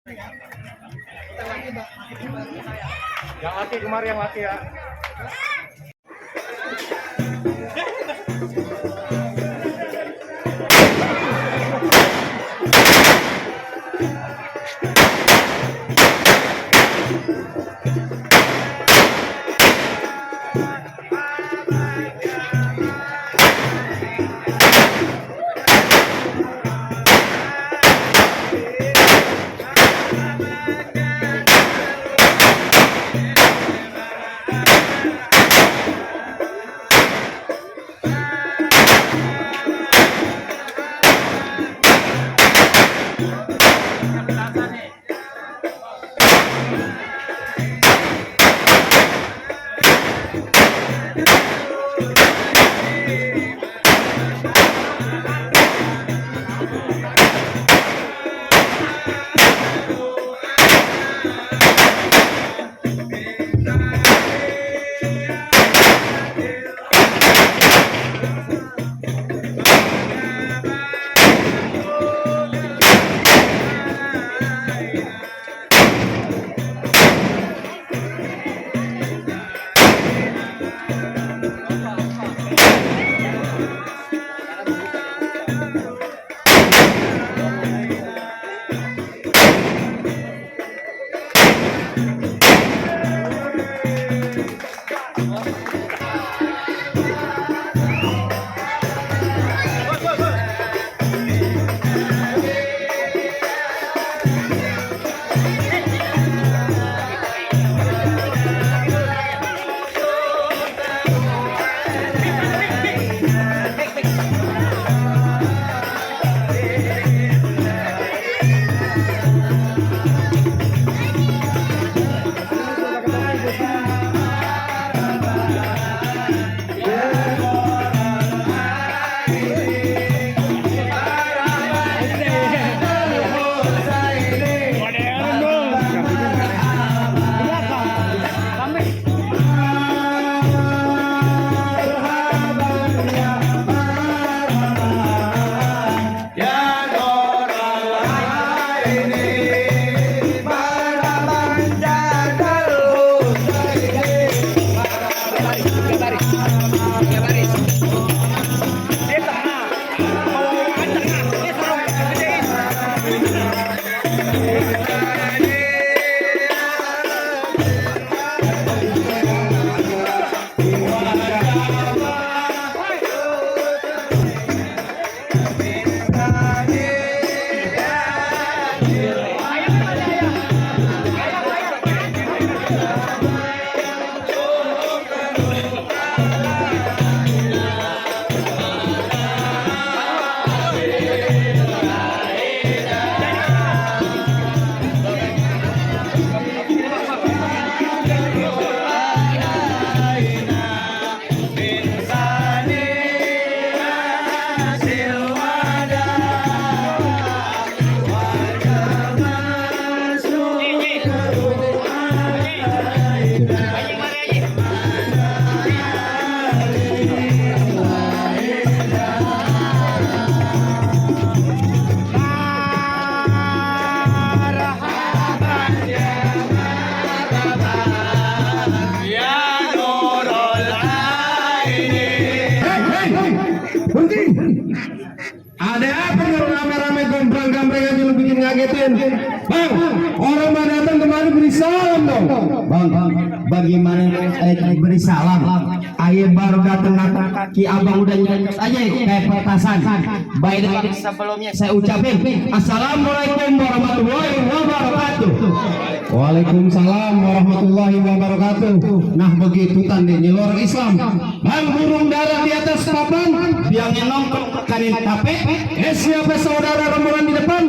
Yang laki kemarin yang laki ya. Ada apa kalau rame-rame gombrang-gambrang aja lu bikin ngagetin? Bang, orang mau datang kemari beri salam dong. Bang, bagaimana beri salam? Ayah baru datang Ki Abang udah nyanyos aja kayak petasan. Baik sebelumnya saya ucapin Assalamualaikum warahmatullahi wabarakatuh. Waalaikumsalam warahmatullahi wabarakatuh. Nah begitu tandanya luar Islam. Bang, burung darah di atas papan, Biangnya nongkrong kanin tape. siapa saudara rombongan di depan?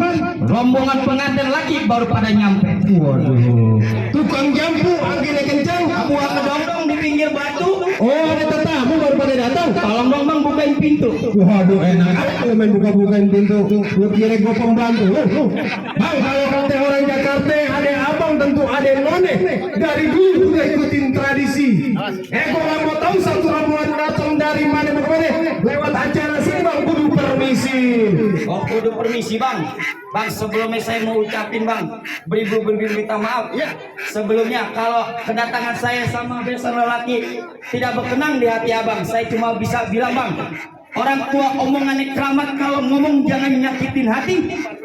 Rombongan pengantin laki baru pada nyampe. Waduh, tukang jambu anginnya kencang. Aku akan dong di pinggir batu. Oh, ada tetamu baru pada datang. Tolong dong bang bukain pintu. Waduh, enak kalau main buka-bukain pintu. Lu kira gue pembantu. Bang, kalau kata orang Jakarta ada abang tentu ada yang none. Dari dulu udah ikutin tradisi. Eko nggak mau tahu satu rombongan datang dari mana lewat acara sini bang, kudu permisi. Oh, kudu permisi bang. Bang, sebelumnya saya mau ucapin bang, beribu minta maaf. Sebelumnya kalau kedatangan saya sama besan lelaki tidak berkenan di hati abang, saya cuma bisa bilang bang, orang tua omongannya keramat, kalau ngomong jangan nyakitin hati.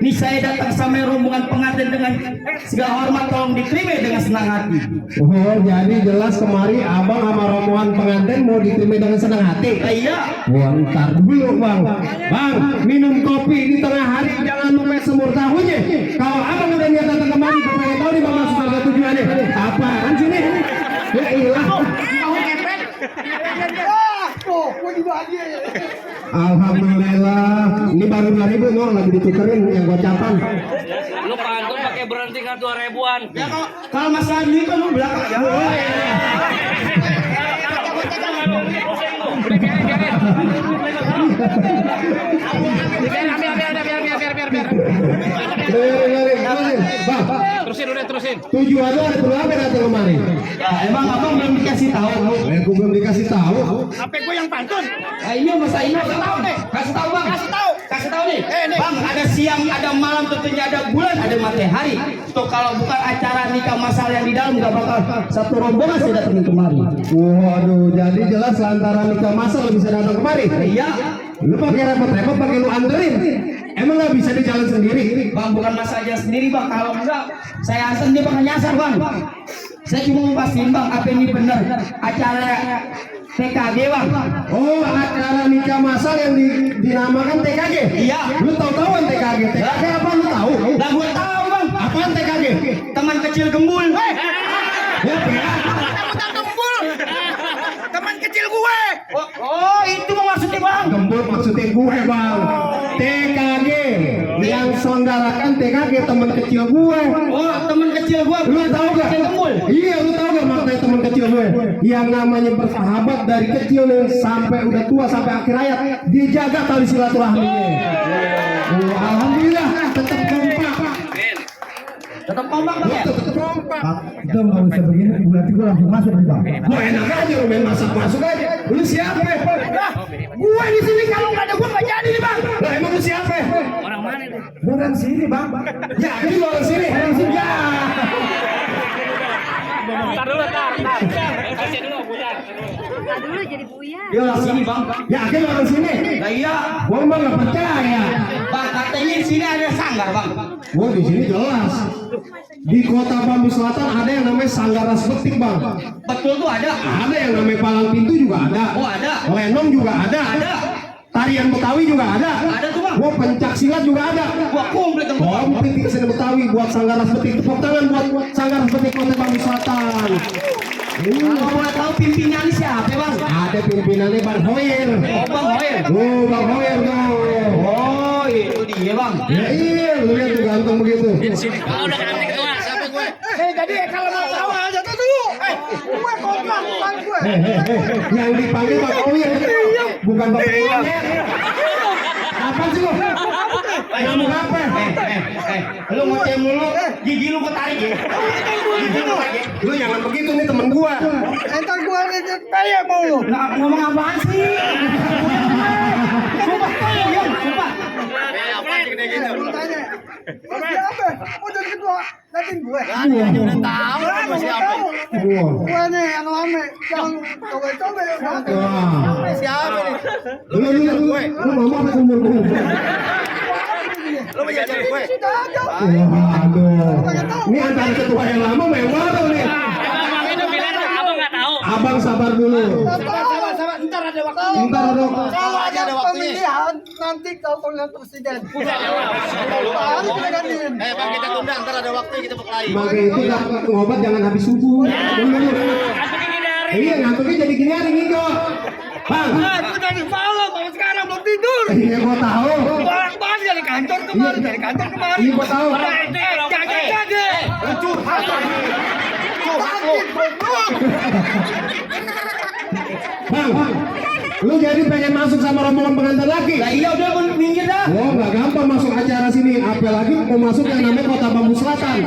Nih saya datang sama rombongan pengantin dengan segala hormat, tolong diterima dengan senang hati. Oh, jadi jelas kemari abang sama rombongan pengantin mau diterima dengan senang hati. Iya. Wah, ntar dulu bang. Bang, minum kopi di tengah hari jangan lupa semur tahunya. Kalau abang udah niat datang kemari, pengen tahu nih bang maksud surga tujuannya. Apaan sini? Ya ilah. Alhamdulillah, ini baru 2.000 no, lagi ditukerin yang gocapan. Lu pantun pakai berhenti kan 2.000-an. Ya kalau masalah ini kan lu belakang ya. Bang, Terusin. tujuan lu ada perlu apa datang kemari? Emang abang belum dikasih tahu? Aku belum dikasih tahu. Apa gue yang pantun? Ini masa ini kasih tahu nih. Kasih tahu bang. Kasih tahu nih. Bang, ada siang, ada malam, tentunya ada bulan, ada matahari. Tuh kalau bukan acara nikah masal yang di dalam nggak bakal satu rombongan saya datangin kemari. Waduh, jadi jelas lantaran nikah masal bisa datang kemari. Iya. Lu pakai repot-repot pakai lu anterin. Emang nggak bisa di jalan sendiri? Bang, bukan mas aja sendiri bang. Kalau enggak, saya antar dia bakal nyasar bang. Saya cuma mau pastiin bang, apa ini benar acara TKG bang? Oh, acara nikah masal yang dinamakan TKG. Iya. Lu tahu-tahuan TKG. TKG apa lu tahu? Lah gue tahu bang. Apaan TKG? Teman kecil gembul. Ya, Teman kecil gue. Oh, itu bang maksudnya bang. gembul maksudnya gue bang. TKG yang selenggarakan TKG teman kecil gue. Oh, teman kecil gua. Lu tahu gak? Kecil gembul. Iya, lu tahu gak maknanya teman kecil gue? Yang namanya bersahabat dari kecil nih sampai udah tua sampai akhir hayat, dia jaga tali silaturahminya. Oh, alhamdulillah tetap kompak. Tetap kompak bang ya. Tetap kompak. Itu nggak usah begini, berarti gue langsung masuk nih bang. Gue enak aja lu main masuk aja. Lu siapa? Lah, gue di sini kalau nggak ada gue nggak jadi nih bang. Lah emang lu siapa? Orang mana nih? Gue orang sini bang. Ya, ini lu orang sini. Orang sini. Ya. Tar dulu, tar. Kasih dulu, Buya. Dulu jadi buyar. Dia orang sini bang. Yakin lu orang sini? Lah iya. Gue emang nggak percaya. Bang, katanya di sini ada sanggar bang. Gue di sini jelas. Di kota Bambu Selatan ada yang namanya Sanggar Ras Betik bang. Betul tuh ada. Ada yang namanya Palang Pintu juga ada. Oh ada. Lenong juga ada. Ada. Tarian Betawi juga ada. Ada tuh bang. Gua pencak silat juga ada. Gua komplit dong. Komplit di kesenian Betawi buat Sanggar Ras Betik. Tepuk tangan buat Sanggar Ras Betik Kota Bambu Selatan. Kalau boleh tahu pimpinannya siapa bang? Ada pimpinannya Bang Hoyer. Oh bang Hoyer. Oh Bang Hoyer tuh. Oh itu dia bang. Ya iya, lu lihat tuh ganteng begitu. Kalau udah ganti ketua, siapa gue? Jadi kalau mau tahu aja tuh dulu. Gue kontrak bukan gue. Yang dipanggil Bang Hoyer. Bukan Bang Hoyer. Apa sih lu? Kamu apa? Lu ngoceh mulu, gigi lu ketarik ya. Gigi lu ketarik ya. Lu jangan begitu nih temen gua. Entar gue ngejek kayak mau lu. Nah, ngomong apaan sih? Sumpah, diam, sumpah. Tanya. Siapa? Mau jadi ketua. Nanti gue. Udah Tahu lah siapa. Wah. Gue nih yang lama. Jangan coba-coba ya. Wah. Siapa nih? Lu ngomong apa umur lu? Lu mau jadi gue? Sudah ada. Waduh. Ini antara ketua yang lama sama yang baru nih. Abang itu bilang abang nggak tahu. Abang sabar dulu. Sabar. Ntar ada waktu. Ntar ada waktu. Kalau ada pemilihan nanti kau pemilihan presiden. Baru kita gantiin. Bang, kita tunda, ntar ada waktu kita berkelahi. Sebagai itu ngobat jangan habis subuh. Iya, ngantuknya jadi gini hari Niko. Bang. Aku dari malam, sampai sekarang belum tidur. Iya, gua tahu. Orang banget dari kantor kemarin, Iya, gua tahu. Kaget. Curhat. Bang, lu jadi pengen masuk sama rombongan pengantin laki? Lah iya udah minggir dah. Oh, nggak gampang masuk acara sini. apalagi mau masuk yang namanya Kota Bambu Selatan.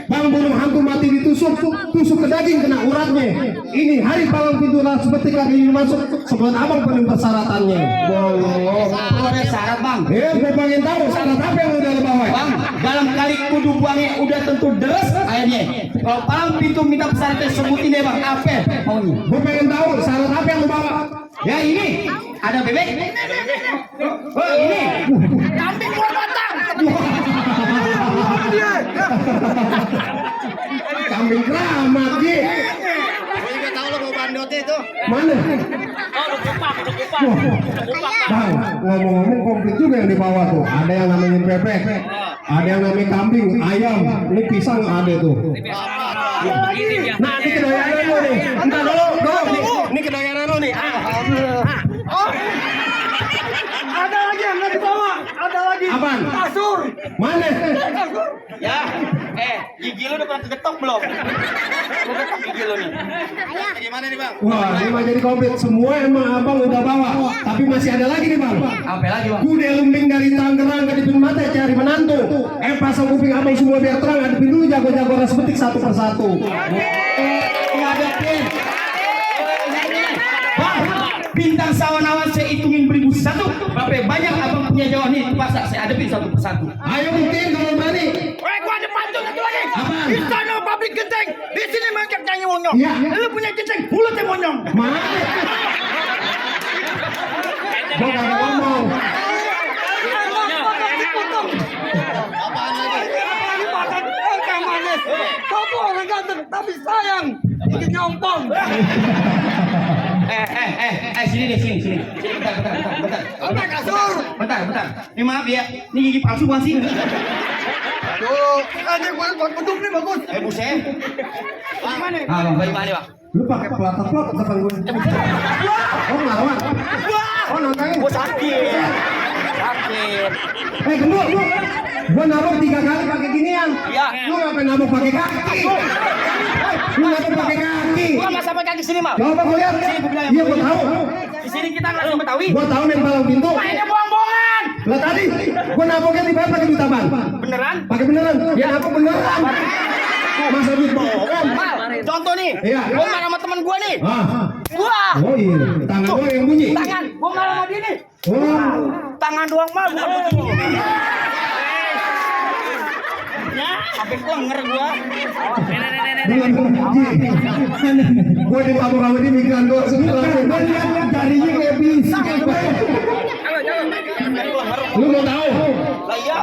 Bang bunuh hantu mati ditusuk, tusuk ke daging kena uratnya. Ini hari palang pintu lah seperti kaki ini masuk sebelum abang penuh persyaratannya. Kalau ada syarat bang. Gue pengen tahu syarat apa yang udah lo bawa. Bang, dalam kali kudu buangnya udah tentu deres airnya. Kalau palang pintu minta persyaratan sebutin deh bang, apa maunya? Gue pengen tahu syarat apa yang lo bawa. Ya ini ada bebek. Oh ini kambing luar batang. Kambing keramat Ji. Gue juga tahu lo mau bandotnya itu. Mana? Oh, lu kupak. Bang, ngomong-ngomong komplit juga yang dibawa tuh. Ada yang namanya bebek, ada yang namanya kambing, ayam, ini pisang ada tuh. Nah, ini kedoyanan lo nih. Entar dulu. Ini kedoyanan lo nih. Ada lagi yang nggak dibawa. Ada lagi. Apaan? Kasur. Mana? Ya, gigi lu udah pernah kegetok belum? Lu ketok gigi lu nih. Gimana nih bang? Wah, ini mah jadi komplit. Semua emang abang udah bawa. Tapi masih ada lagi nih bang. Apa lagi bang? Kuda lumbing dari Tangerang ke Dipin Mata cari menantu. Pasang kuping abang semua biar terang. Adepin dulu jago-jago ras petik satu persatu. Ngadepin. Bang, bintang sawan-awan saya hitungin 1.001. Berapa banyak abang punya jawaban nih? Pasang saya adepin satu persatu. Ayo buktiin kalau berani. Gua ada pantun satu lagi. Apaan? Istana pabrik genteng. Di sini mangkak nyanyi monyong. Iya. Lu punya genteng, mulutnya monyong. Mana? Gua kagak ngomong. Apaan lagi? Kang Manis. Kau tuh orang ganteng tapi sayang. Bikin nyompong. Sini deh, sini. Bentar. Apa kasur? Bentar. Ini maaf ya, ini gigi palsu masih. Aduh, ada buat beduk nih bagus. Buset. Gimana? Bang, bagaimana bang? Lu pakai pelatang depan gue. Oh ngelawan. Oh nantangin. Gua sakit. Gendut lu. Gua nabok 3 kali pakai ginian. Iya. Lu ngapain nabok pakai kaki? Lu ngapain pakai kaki? Gua nggak sampai kaki sini mal. Coba gua lihat. Iya gua tahu. Di sini kita nggak sama Betawi. Gua tahu main palang pintu. Mainnya bohong-bohongan. Lah tadi gua naboknya di pakai duit apaan? Beneran? Pakai beneran. Ya nabok beneran. Masa duit bohongan? Mal, contoh nih. Iya. Gua main sama teman gua nih. Gua. Oh iya. Tangan gua yang bunyi. Tangan. Gua main sama dia nih. Oh. Tangan doang mal, bukan begini. Ya, sampai kelengar gua. Gua di pabrik sama dia mikiran gua semua. Gua lihat jarinya kayak bisa. Lu mau tahu? Lah iya.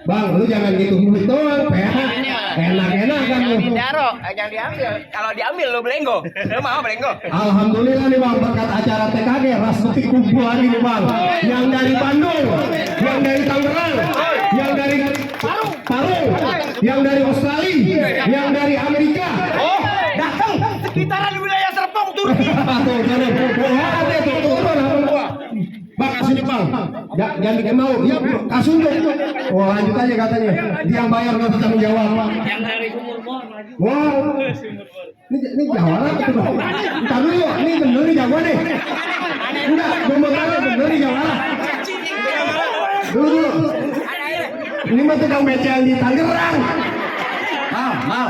Bang, lu jangan gitu mulut doang, enak-enak kan lu. Jangan diambil. Kalau diambil lu belenggo. Lu mau belenggo? Alhamdulillah nih bang, berkat acara TKG ras petik kumpul lagi nih bang. Yang dari Bandung, yang dari Tangerang, yang dari Parung, yang dari Australia, yang dari Amerika. Oh, datang sekitaran wilayah Serpong Turki. Tuh, ada tuh turun apa gua. Bang, kasih bang. Jangan bikin malu. Iya, kasih tuh. Oh, lanjut aja katanya. Dia yang bayar nggak bertanggung jawab. Yang dari Sumur Bor. Wow. Ini jawara apa tuh? Entar dulu, ini bener nih jagoan nih. Enggak, gue mau tanya bener nih jawara. Dulu. Ini mah tukang becel di Tangerang. Mal.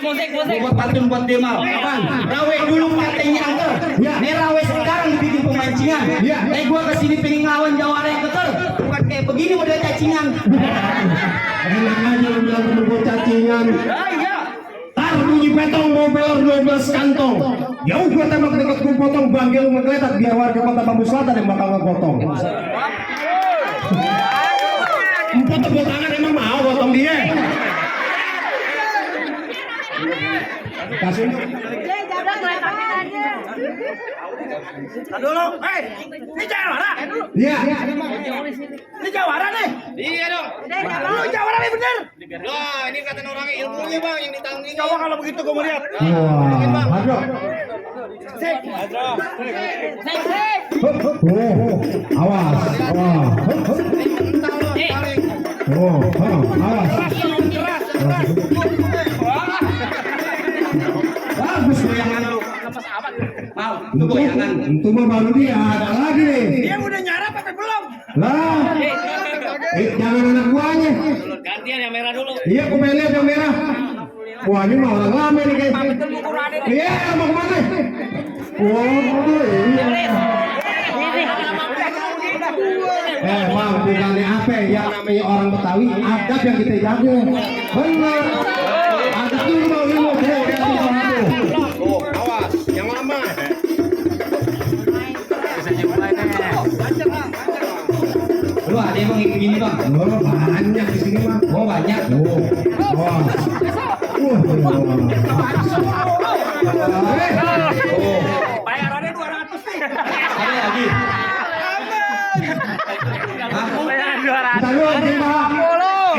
Musik. Buat pantun buat dia mal. Apaan? Rawe dulu partainya angker. Ya. Nih Rawe sekarang dibikin pemancingan. Ya. Gua kesini pengen ngelawan Jawara yang keker. Bukan kayak begini model cacingan. Enak aja lu bilang temen gue cacingan. Iya. Tar bunyi petong mobil 12 kantong. Jauh gue tembak deket gue potong bangke lu ngegeletak biar warga Kota Bambu Selatan yang bakal ngegotong. Emput tepuk tangan emang mau gotong dia. Kasih. Udah mulai pakai aja. Dulu, ini Jawara. Iya. Ini Jawara nih. Iya dong. Lu Jawara nih bener. Wah, ini kata orangnya ilmunya bang yang ditanggung. Coba kalau begitu gue mau lihat. Wah, Hadro. Awas. Awas. Bagus goyangan lu. Mau, itu goyangan. Itu mah baru dia ada lagi nih. Dia udah nyarap apa belum? Lah, jangan anak buahnya. Gantian yang merah dulu. Iya, aku pengen lihat yang merah. Wah, ini mah orang lama nih kayaknya. Iya, mau kemana? Waduh, bang, bukannya apa yang namanya orang Betawi, adab yang kita jaga. Benar. Adab dulu mau ilmu. Oh, awas, yang lama. Lu ada yang mau begini bang? Oh, banyak di sini mah. Oh banyak. Wah. Bayarannya 200 nih. Ada lagi. Bayaran 200. Tahu Pak.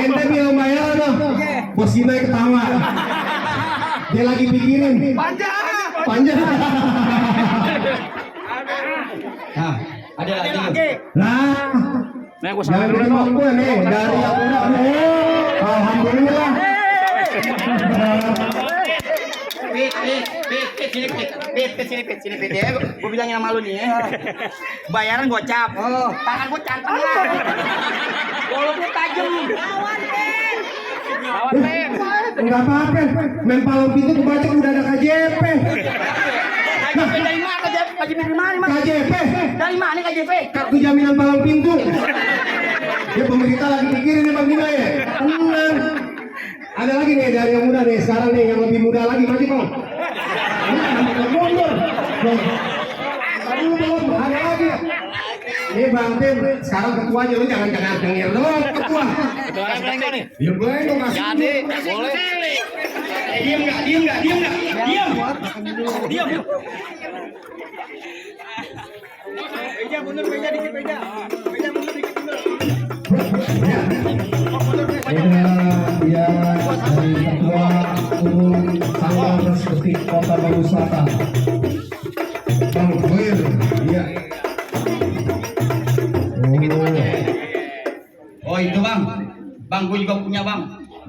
Ente bilang bayar dong. Bos kita ketawa. Dia lagi pikirin. Panjang. Nah, ada lagi. Lah. Nah, gua Jangan bilang gue nih dari yang udah. Alhamdulillah. Sini, Pit. Ya, gue bilangin sama lu nih ya. Bayaran gocap. Tangan gue canteng lah. Walaupun tajam. Lawan Pen. Enggak apa-apa. Main palang pintu kebaca udah ada KJP. KJP dari mana? KJP dari mana? KJP. Dari mana KJP? Kartu jaminan palang pintu. Ya pemerintah lagi pikirin emang gimana ya? Tenang. Ada lagi nih dari yang muda nih. Sekarang nih yang lebih muda lagi maju kok. Aduh belum ada lagi. Ini Bang Tim, sekarang ketuanya lu jangan denger doang ketua. Ketua Blanko nih. Ya boleh dong kasih. Jadi, boleh. Diam nggak? Diam. Beja mundur, beja dikit beja. Beja mundur dikit mundur. Ya, dari Ketua Umum Sanggar Persekutif Kota Batu Selatan. Bang Boyer, iya. Oh itu bang. Bang gue juga punya bang.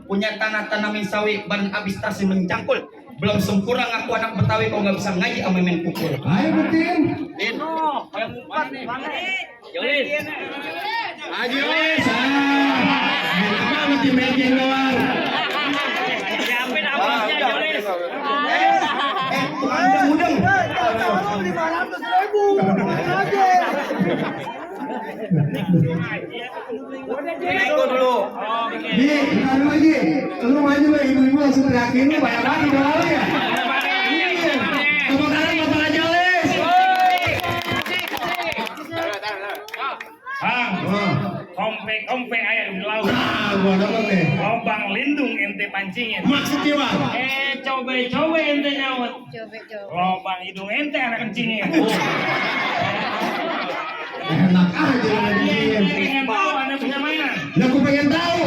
Punya tanah tanamin sawi bareng abis tasi mencangkul. Belum sempurna ngaku anak Betawi kau nggak bisa ngaji sama main pukul. Ayo betin. Kayak empat nih. Yolin. Aji wes. Mana di meja doang. Siapin ampasnya Yolin. Mudeng. Tahu 500.000. Aja. Blanko dulu. Di, bentar lagi. Lu maju lah ibu-ibu langsung teriakin lu banyak lagi doang ya. Tepuk tangan buat Bang Jolis. Kompe ayah di laut. Nah, gua dapat nih. Lobang lindung ente pancingin. Maksudnya Bang. Coba ente nyawet. Lobang hidung ente anak kencingin. Enak aja lagi. Pengen tahu anda punya mainan? Lah aku pengen tahu.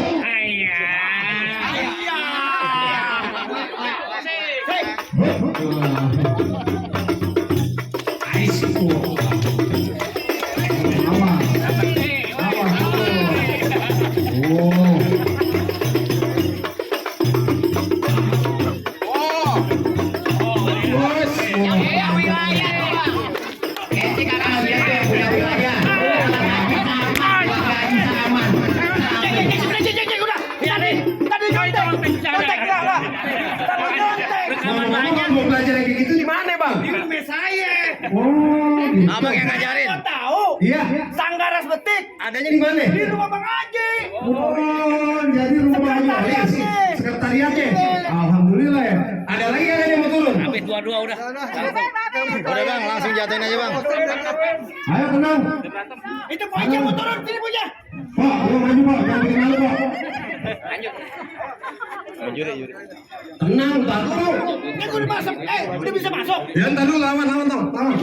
Mau belajar yang kayak gitu di mana, Bang? Di rumah saya. Oh, gitu. Abang yang ngajarin. Tahu? Iya. Sanggaras betik. Adanya di mana? Di rumah Bang Haji. Oh, jadi rumahnya sekretariatnya. Alhamdulillah ya. Ada lagi kan yang mau turun? Habis dua-dua udah. Udah Bang, langsung jatuhin aja Bang. Ayo tenang. Itu punya mau turun, sini punya. Pak, lu maju Pak, jangan bikin malu Pak. Lanjut. Tenang, tak dulu. Ini gue udah masuk. Udah bisa masuk. Ya ntar dulu lawan tau. Lawan.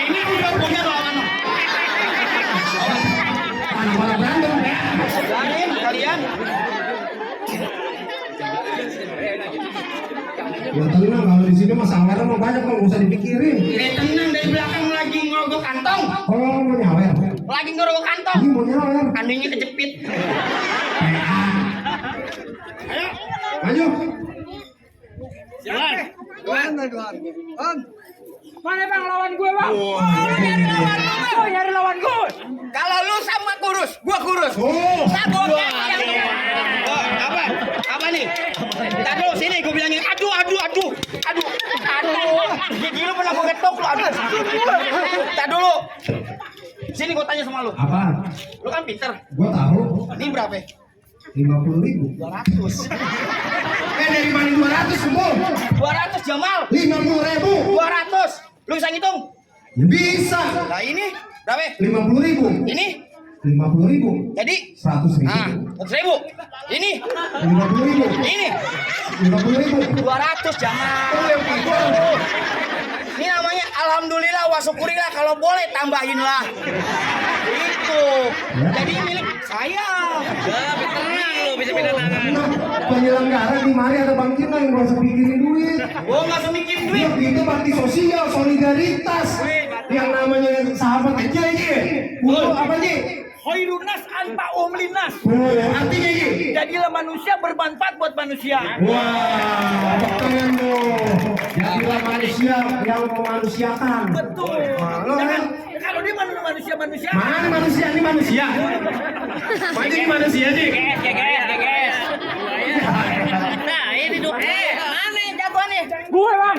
Ini udah punya lawan. Mana berantem ya? Jarin kalian. Ya tenang, kalau di sini mah sanggaran mah banyak Bang, nggak usah dipikirin. Tenang dari belakang lagi ngerogok kantong. Oh, mau nyawer. Lagi ngerogok kantong. Ini mau nyawer. Kandungnya kejepit. Ayo, maju. Jalan. Duan. Mana bang lawan gue bang? Wah, Gua kurus. Oh. Apa? Apa nih? Entar dulu sini gua bilangin. Aduh. Gigi lu pernah gua ketok lu. Aduh. Entar dulu. Sini gua tanya sama lu. Apa? Lu kan pinter. Gua tahu. Ini berapa? 50.000. 200. Dari mana 200 semua? 200 Jamal. 50.000. 200. Lu bisa ngitung? Bisa. Nah ini berapa? 50.000. Ini 50.000. jadi 100.000. ah 100.000. Ini 50.000. ini 50.000. 200 Jamal. Ini namanya alhamdulillah wa syukurillah, kalau boleh tambahinlah. Itu. Jadi milik saya. Tapi tenang lu bisa pindah tangan. Nah, penyelenggara di mari ada Bang Cina yang gak usah pikirin duit. Gua enggak usah mikirin duit. Itu bakti sosial, solidaritas. Yang namanya sahabat aja ini. Untuk apa nih? Khairunas anfa'uhum linnas. Artinya ini. Jadilah manusia bermanfaat buat manusia. Wah, keren tuh. Jadilah manusia yang memanusiakan. Betul. Jangan kalau dia manusia. Mana manusia ini manusia? Mana ini manusia sih? Geges. Nah, ini tuh. Mana yang jagoan nih? Gue bang.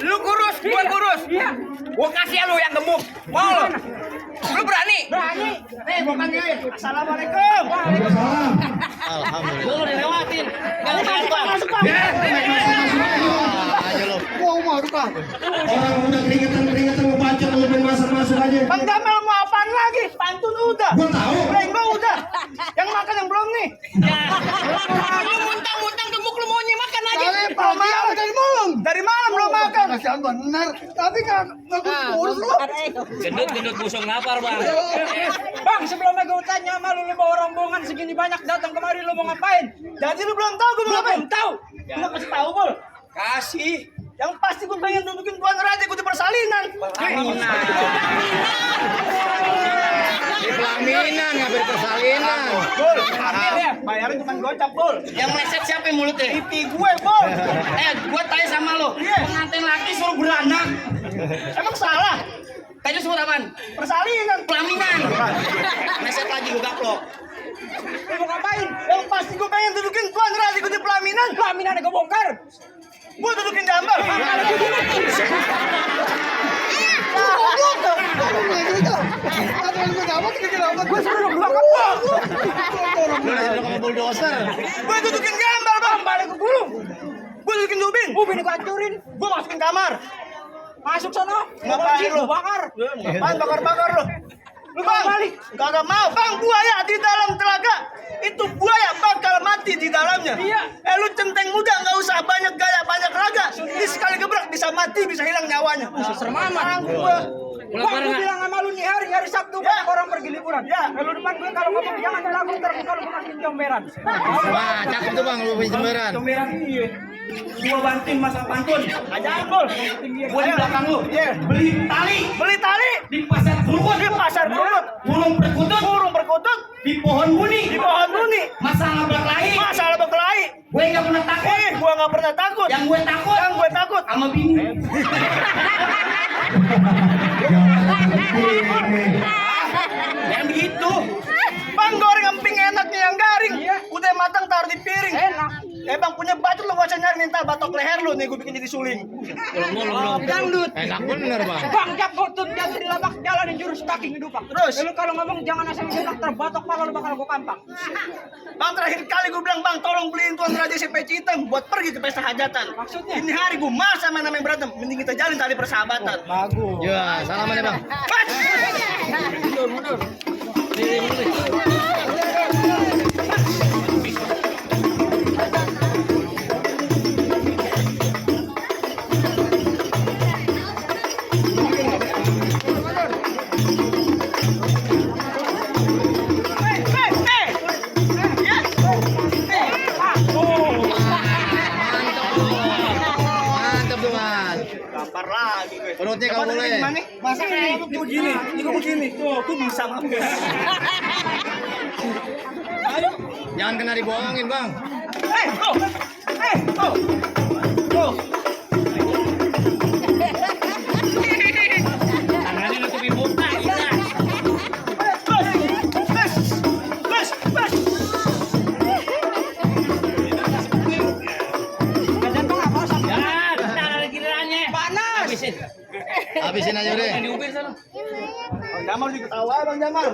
Lu kurus, gua kurus. Iya. Gua kasih lu yang gemuk. Mau lu? Lu berani? Berani. Nih, gua panggilin. Assalamualaikum. Waalaikumsalam. Dulu dilewatin. Kalau masuk. Wow, mau kan? Orang udah keringetan mau baca lu main masuk aja. Bang Jamal mau apaan lagi? Pantun udah. Gua tahu. Lenggo udah. Yang makan yang belum nih. Lu muntang-muntang gemuk lu mau makan aja. Dari pagi dari malam. Dari malam belum makan. Kasihan bener. Tapi kan aku kurus lu. Gendut busung lapar, Bang. Bang, sebelumnya gue tanya sama lu bawa rombongan segini banyak datang kemari lu mau ngapain? Jadi lu belum tahu gue mau ngapain? Tahu. Lu kasih tahu, Bol. Kasih. Yang pasti gue pengen tunjukin Tuan Raja gue di persalinan. Di pelaminan nggak bersalinan. Bol, ambil ya. Bayarin cuma gocap, Bol. Yang meleset siapa yang mulutnya? Pipi gue, Bol. Gue tanya sama lo. Pengantin laki suruh beranak. Emang salah? Tadi suruh apaan? Persalinan. Pelaminan. Meleset lagi gue gaplok. Lu mau ngapain? Yang pasti gue pengen tunjukin Tuan Raja gue di pelaminan. Pelaminan gue bongkar. Gue tunjukin gambar. Gue suruh lu keluar kampung. Gue tunjukin gambar, Bang. Balik ke gulung. Gue tunjukin Ubin. Ubin gue hancurin. Gue masukin kamar. Masuk sono. Ngapain lu? Bakar. Apaan bakar-bakar lu? Lu bang, balik. Kagak mau, Bang. Buaya di dalam telaga. Itu buaya bakal mati di dalamnya. Iya. Lu centeng muda, nggak usah banyak gaya, banyak raga. Ini sekali gebrak bisa mati, bisa hilang nyawanya. Serem amat. Gua. Bang, gue bilang sama lu nih hari Sabtu banyak orang pergi liburan. Ya. Lu depan gue kalau ngomong jangan dilakukan terbuka lu makin comberan. Wah, cakep tuh Bang, lu punya jemberan. Comberan iya. Gua bantuin masak pantun. Aja Bol. Gua di belakang lu. Beli tali. Di pasar Krukut. Burung perkutut. Di pohon buni. Masalah berkelahi. Gue nggak pernah takut. Gua nggak pernah takut. Yang gue takut. Sama bini. Yang begitu. Bang, goreng emping enaknya yang garing. Udah matang taruh di piring. Enak. Bang punya batu lu gak usah nyari minta batok leher lu nih gue bikin jadi suling. Dangdut. Enak bener Bang. Bang, jak kutut jatuh di labak jalanin jurus kaki ngedupak. Terus? Lu kalau ngomong jangan asal ngedupak terbatok pala lu bakal gue kampang. Bang terakhir kali gue bilang bang tolong beliin Tuan Raja si peci hitam buat pergi ke pesta hajatan. Maksudnya? Ini hari gue masa main namanya berantem. Mending kita jalin tali persahabatan. Bagus. Ya, salaman ya Bang. Mundur. Mantap tuh Bang. Gampar lagi gue. Perutnya kalau boleh. Masa kayak lu begini. Ini gue begini. Tuh bisa mampir. Ayo. Jangan kena dibohongin Bang. Tangannya nutupin muka, gila. Habisin aja udah. Di ubin sana. Bang Jamal juga ketawa, Bang Jamal.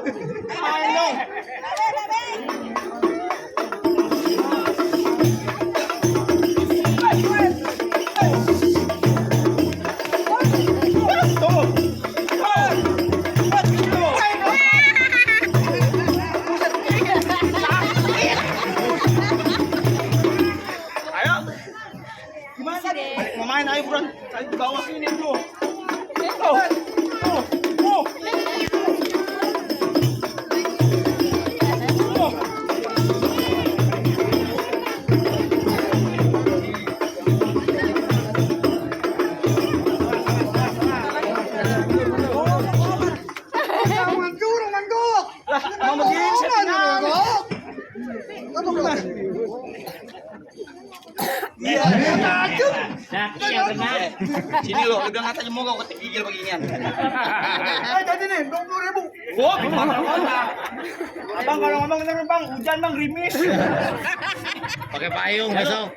Main dong. Mau main ayo buruan. Saya di bawah sini bro. Mau begini Iya, takut. Nah, yang benar. Sini lo, udah katanya mau kau ketik gigil beginian. Jadi nih, 20.000. Wah, Bang kalau ngomong bener Bang, hujan Bang gerimis. Pakai payung besok.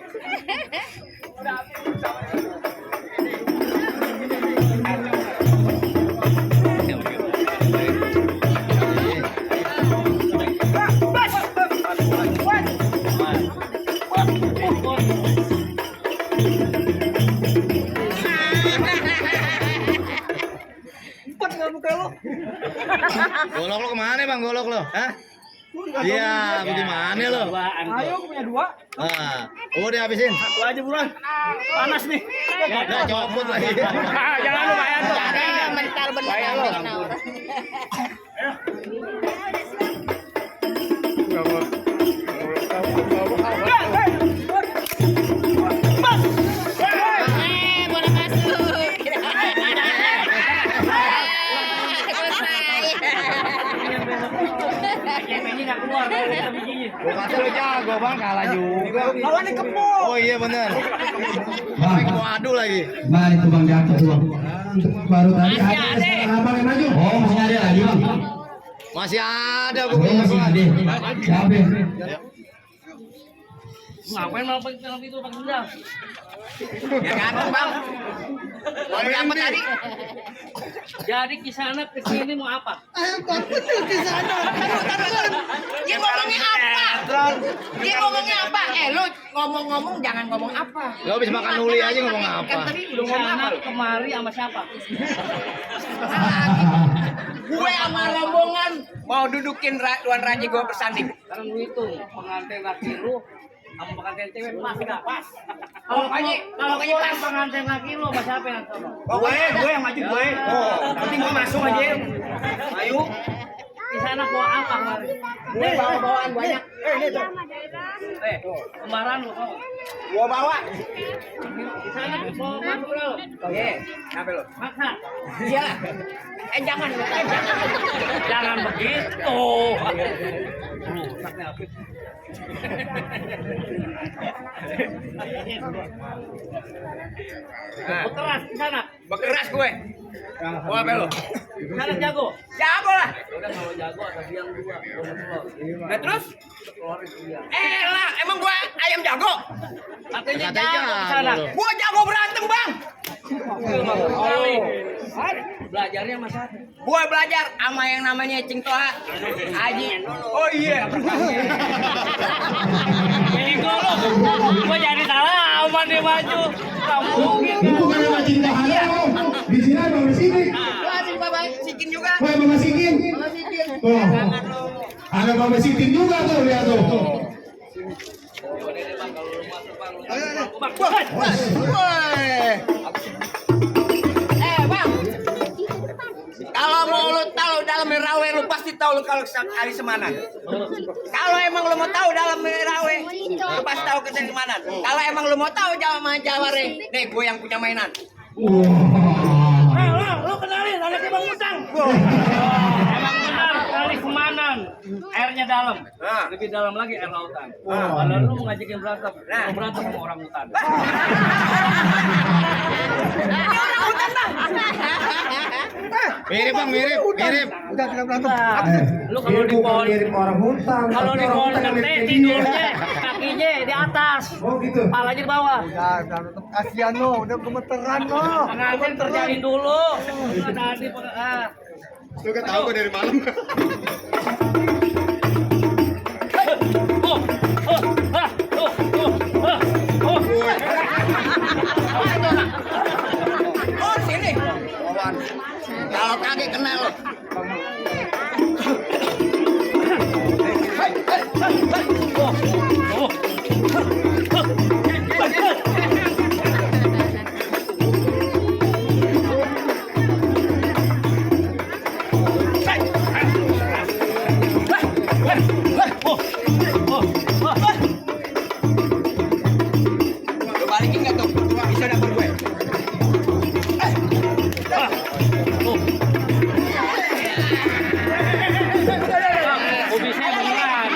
Golok lo kemana bang golok lo? Hah? Iya, bagaimana lo? Ayo, aku punya 2. Ah, udah habisin. Satu aja buruan. Panas nih. Udah copot lagi. Jangan lu bayar tuh. Mental benar. Boleh masuk. Ini nggak keluar bijinya. Gua kata lo jago bang, kalah juga. Lawannya kepuk. Oh iya benar. Bang, Mau adu lagi. bang itu bang jatuh tuh bang. Baru tadi ada abang yang maju. Oh masih ada lagi bang. Masih ada Oh masih ada. Siapa? Ngapain malah pakai film itu bang Sendal? Ya kan Bang. Mau dapat tadi. Jadi kisana kesini mau apa? Ayo Bang, bener di sana. Dia ngomongnya apa? Dia ngomongnya apa? Lu ngomong-ngomong jangan ngomong apa. Lo habis makan uli aja ngomong apa? Kan tadi udah ngomong apa? Kisana kemari sama siapa? Gue sama rombongan mau dudukin Tuan Raja gue bersanding. Sekarang lu itu pengantin laki lu sama pengantin cewek pas nggak pas? Kalau kayaknya pas. Pengantin laki lu sama siapa yang sama? Oh, gue yang maju gue. Oh, penting gue masuk aja. Ayo. Kisana bawa apa kemarin? Gue bawa bawaan banyak. Ini tuh. Kembaran lu tau? Gua bawa. Kisana bawa masuk lu. Oke, kenapa lo? Maksa. Iya. Jangan. Jangan begitu. Rusaknya apa? Bekeras di sana. Bekeras gue. Mau apa lo? Sana jago. Jago lah. Udah kalau jago ada biang dua. Nah terus? Lah, emang gua ayam jago? Katanya jago di sana. Gua jago berantem, Bang. Kali. Belajarnya sama siapa? Gua belajar sama yang namanya Cing Toha Haji. Oh iya. Jadi golok. Gua jadi salah aman dia maju. Kamu mungkin. Itu kan sama cinta ada om. Di sini ada di sini. Gua asing Bapak Sikin juga. Wah Bapak Sikin. Tuh. Ada Bapak Sikin juga tuh lihat tuh. Bang. Kalau mau lu tahu dalam rawe lu pasti tahu lu kalau hari Semanan. Kalau emang lu mau tahu dalam rawe lu pasti tahu ke Semanan. Kalau emang lu mau tahu Jaware, nih gue yang punya mainan. Wah. Lu kenalin anaknya Bang Musang. Emang benar kali Semanan. Airnya dalam. Lebih dalam lagi air lautan. Kalau lu mau ngajakin berantem, mau berantem sama orang hutan. Mirip bang, mirip. Udah kita berantem. Lu kalau di pohon, Mirip orang hutan. kalau di tapi pohon orang hutan gede mirip dia. tidurnya kakinya di atas, Oh gitu. palanya di bawah. Udah kasihan lo, udah gemeteran lo. Nanti terjalin dulu. Tadi Lu kan tahu gua dari malam. Oh, sini. Kalau kagak kena lo. Lu balikin nggak tuh? Bisa dapet gue. Kubisnya beneran.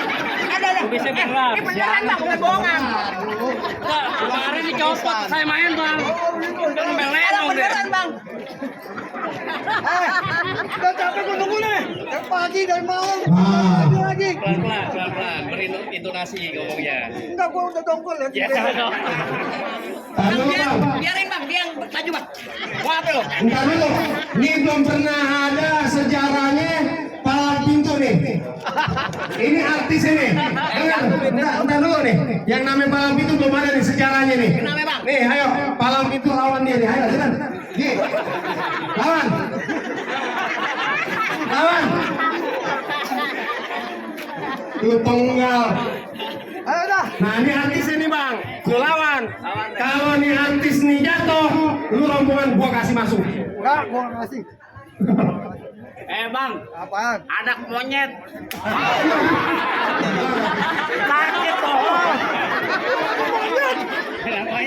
Kubisnya beneran. Ini beneran bang, bukan bohongan. Enggak, kemarin dicopot. Saya main bang. Udah nembel lenong deh. Beneran bang. Udah capek gue nunggu nih. Dari pagi, dari malam. Ah. Lagi. Pelan-pelan. Beri intonasi ngomongnya. Enggak, gue udah dongkol ya. Ya, dong. Tahan dulu bang. Biarin bang, dia yang maju bang. Mau apa lo? Entar dulu. Ini belum pernah ada sejarahnya palang pintu nih. Ini artis ini. Entar dulu nih. Yang namanya palang pintu belum ada nih sejarahnya nih. Kenapa bang? Nih, ayo palang pintu lawan dia nih. Ayo, jalan. Nih. Lawan. Lawan. Lu penggal. Ayo dah. Nah ini artis ini bang, lu lawan. Kalau nih artis nih jatuh, lu rombongan gua kasih masuk. Enggak, gue ngasih. Bang, Apaan? anak monyet. Sakit toh.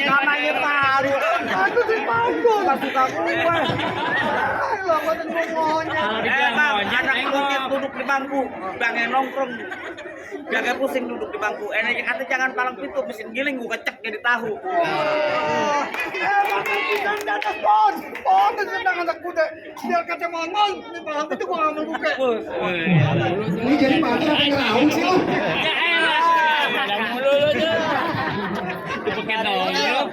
Namanya paru. Aku di panggung. Gak suka gue. Ayo, gue monyet. Kalau dibilang monyet, anak nengok. monyet duduk di bangku, jangan nongkrong. Jaga pusing duduk di bangku. Enak kata jangan palang pintu, mesin giling gua kecek jadi tahu. Bukan di atas pohon. Pohon itu tentang anak kuda. Biar kata mohon. Ini palang itu gue gak mau buka. Ini jadi pakai apa ngeraung sih lu? Ya elah. Jangan mulu lu tuh. Dipakai nongkrong.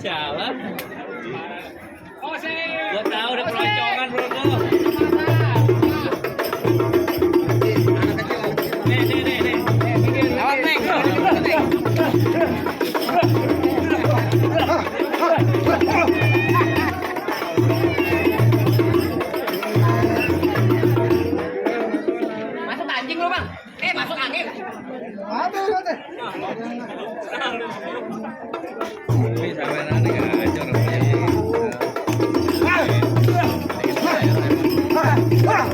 Sialan. Gua tahu udah peloncongan bro tuh. Nih. Lewat neng. Masuk anjing lo bang. Masuk angin. Apa kata? Bang, bang.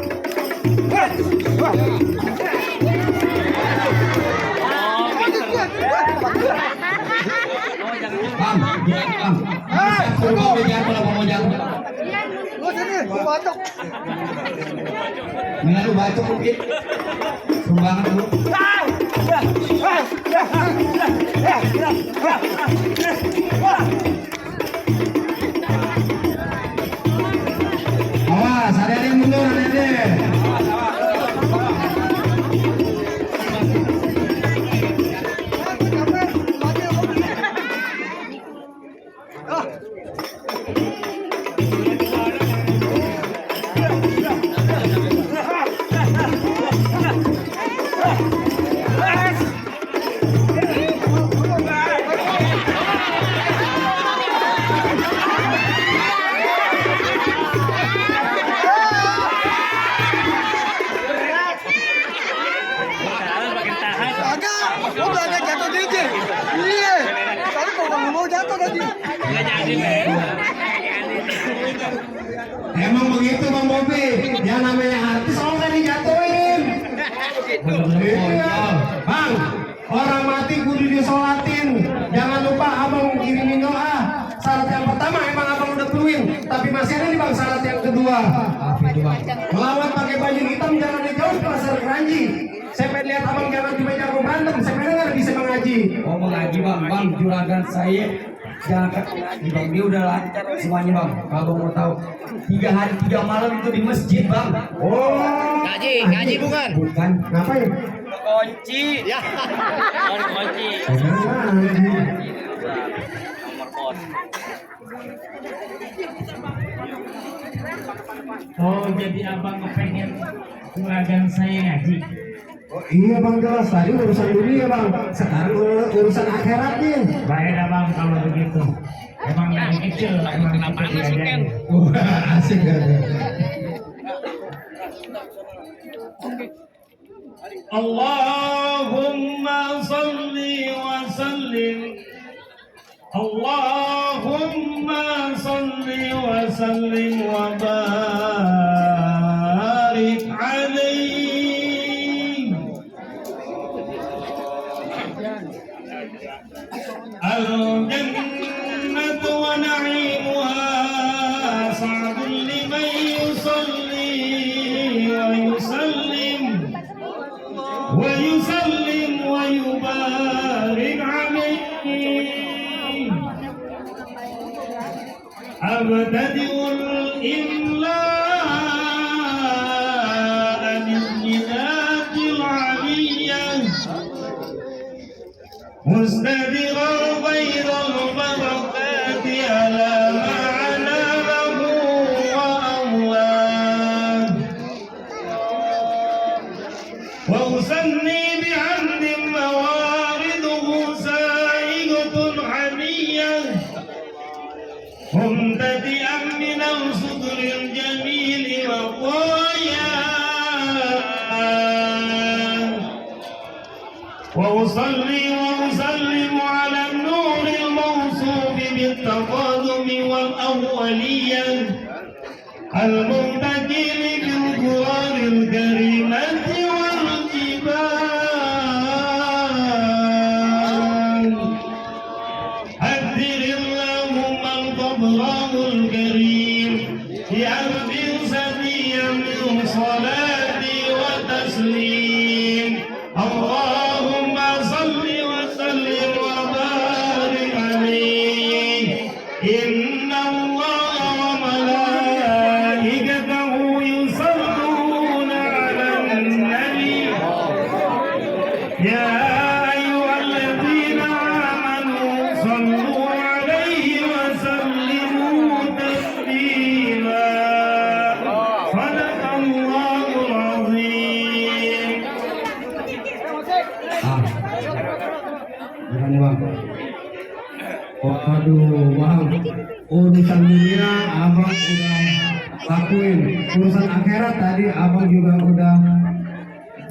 Suruh mau jatuh lah, mau jatuh. Lu sini, gue batuk. Ini lu bacok mungkin. Sumbangan lu. Awas, ada yang mundur, ada. Gue berani jatuh dikit. Iya. Tapi gue gak mau jatuh tadi. Emang begitu Bang Bobi, yang namanya artis orang nggak dijatuhin. Iya, Bang, orang mati kudu disolatin. Jangan lupa abang kirimin doa. Syarat yang pertama emang abang udah penuhin, tapi masih ada nih bang syarat yang kedua. Melawan pakai baju hitam jangan dijauh ke pasar Keranji. Saya pengen lihat abang jangan cuma jago berantem. Saya pengen dengar bisa mengaji. Oh mengaji bang, juragan saya jangan ngaji bang, dia udah lancar semuanya bang. Kalau mau tahu 3 hari 3 malam itu di masjid bang. Oh, Ngaji bukan? Bukan, ngapain? Kunci. Ya. Kunci. Anjing. Nomor pos. Oh, jadi abang pengen juragan saya ngaji. Oh iya bang, jelas tadi urusan dunia bang, sekarang urusan akhirat nih. Baik abang kalau begitu. Emang yang kecil, emang Kenapa sih Ken? Wah asik gak? Allahumma salli wa sallim. Allahumma salli wa sallim wa barik alaihi. Al-jannatu wa na'imuha sa'dun liman yusalli wa yusallim wa yusallim wa yubarik alaihi. أبتدئ الإملاء بالجنات العلية مستدرا غير البركات على معنى له وأولاد وأسني بعمد موارده سائغة حمية ممتدئا من الصدر الجميل وطايا وأصلي وأسلم على النور الموصوف بالتقادم والأولية المبتكر بالقرآن الكريمة والجبال أدر اللهم الغفران الكريم بألف سبيا من صلاتي وتسليم اللهم صل وسلم وبارك عليه إن الله وملائكته يصلون على النبي يا أيها الذين آمنوا صلوا عليه وسلموا تسليما صدق الله العظيم. Bukan bang. Oh, aduh bang, urusan dunia abang udah lakuin, urusan akhirat tadi abang juga udah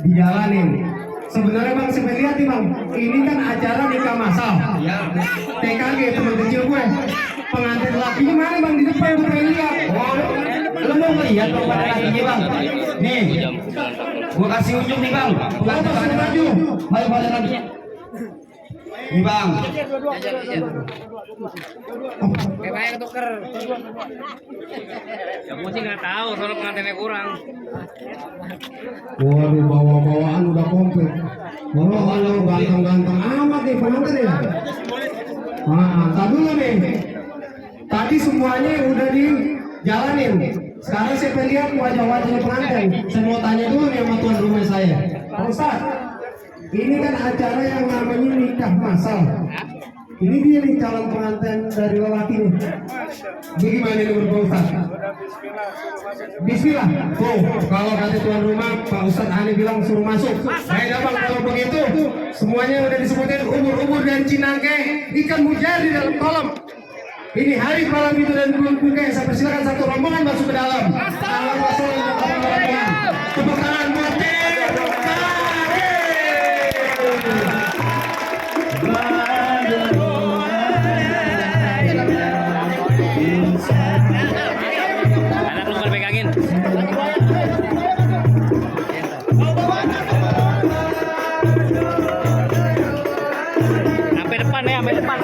dijalanin. Sebenarnya bang, saya lihat nih bang, ini kan acara nikah masal. TKG teman kecil gue, pengantin lakinya mana bang di depan gue pengen lihat. Lu mau ngeliat dong pada lakinya bang? Nih, gua kasih ujung nih bang. Pengantin Kasih baju. Ayo balik lagi. Nih bang. Ya gue sih nggak tahu, soalnya pengantinnya kurang. Waduh, bawa-bawaan udah komplit. Halo, ganteng-ganteng amat nih pengantin ya. Nah, tak dulu nih. Tadi semuanya udah dijalanin. Sekarang saya pengen lihat wajah-wajahnya pengantin. Saya mau tanya dulu nih sama tuan rumah saya. Pak Ustaz, ini kan acara yang namanya nikah masal. Ini dia nih calon pengantin dari lelaki nih. Bagaimana ini menurut Pak Ustaz? Bismillah. Tuh, kalau kata tuan rumah, Pak Ustaz Ani bilang suruh masuk. Baik bang, kalau begitu semuanya udah disebutin ubur-ubur dan cinangke, ikan mujair di dalam kolam. Ini hari malam itu dan belum buka. Saya persilakan satu rombongan masuk ke dalam. Tepuk tangan buat Anak lu pada pegangin. Sampai depan ya, sampai depan.